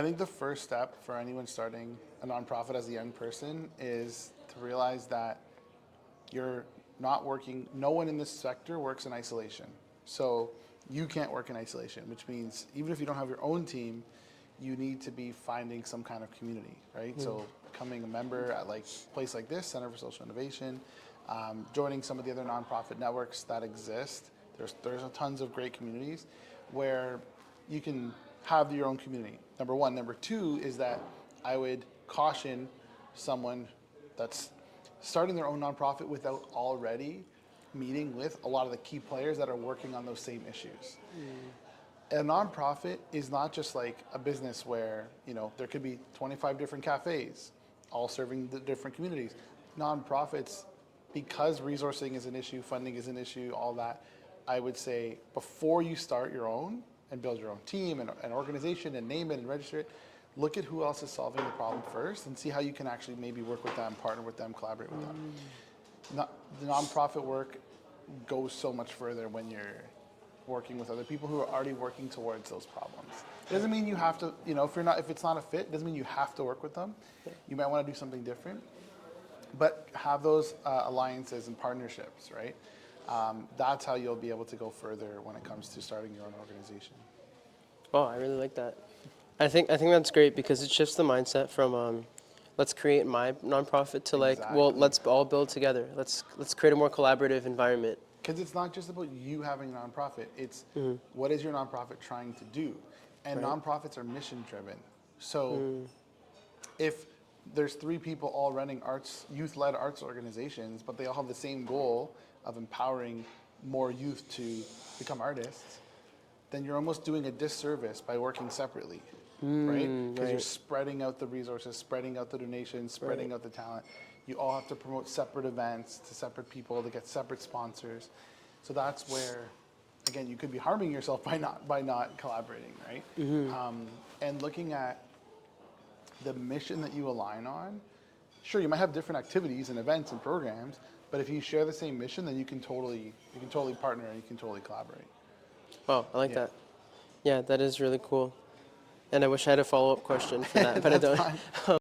I think the first step for anyone starting a nonprofit as a young person is to realize that you're not working, no one in this sector works in isolation. So you can't work in isolation, which means even if you don't have your own team, you need to be finding some kind of community, right? So becoming a member at like a place like this, Center for Social Innovation, joining some of the other nonprofit networks that exist. There's a tons of great communities where you can have your own community. Number one. Number two is that I would caution someone that's starting their own nonprofit without already meeting with a lot of the key players that are working on those same issues. A nonprofit is not just like a business where, you know, there could be 25 different cafes all serving the different communities. Nonprofits, because resourcing is an issue, funding is an issue, all that, I would say before you start your own and build your own team and an organization and name it and register it, look at who else is solving the problem first and see how you can actually maybe work with them, partner with them, collaborate with them. The nonprofit work goes so much further when you're working with other people who are already working towards those problems. It doesn't mean you have to, you know, if it's not a fit, it doesn't mean you have to work with them. You might want to do something different, but have those alliances and partnerships, right? That's how you'll be able to go further when it comes to starting your own organization. Oh, I really like that. I think that's great because it shifts the mindset from let's create my nonprofit to like, well, Exactly. let's all build together. Let's create a more collaborative environment. Because it's not just about you having a nonprofit. It's what is your nonprofit trying to do? And Right. nonprofits are mission driven. So if there's three people all running youth-led arts organizations, but they all have the same goal of empowering more youth to become artists, then you're almost doing a disservice by working separately, right? Because you're right. spreading out the resources, spreading out the donations, spreading Right. out the talent. You all have to promote separate events to separate people to get separate sponsors. So that's where, again, you could be harming yourself by not collaborating, right? And looking at the mission that you align on, sure, you might have different activities and events and programs, but if you share the same mission, then you can totally partner and you can totally collaborate. Wow, I like Yeah. that. Yeah, that is really cool. And I wish I had a follow-up question for that, but I That's don't. fine.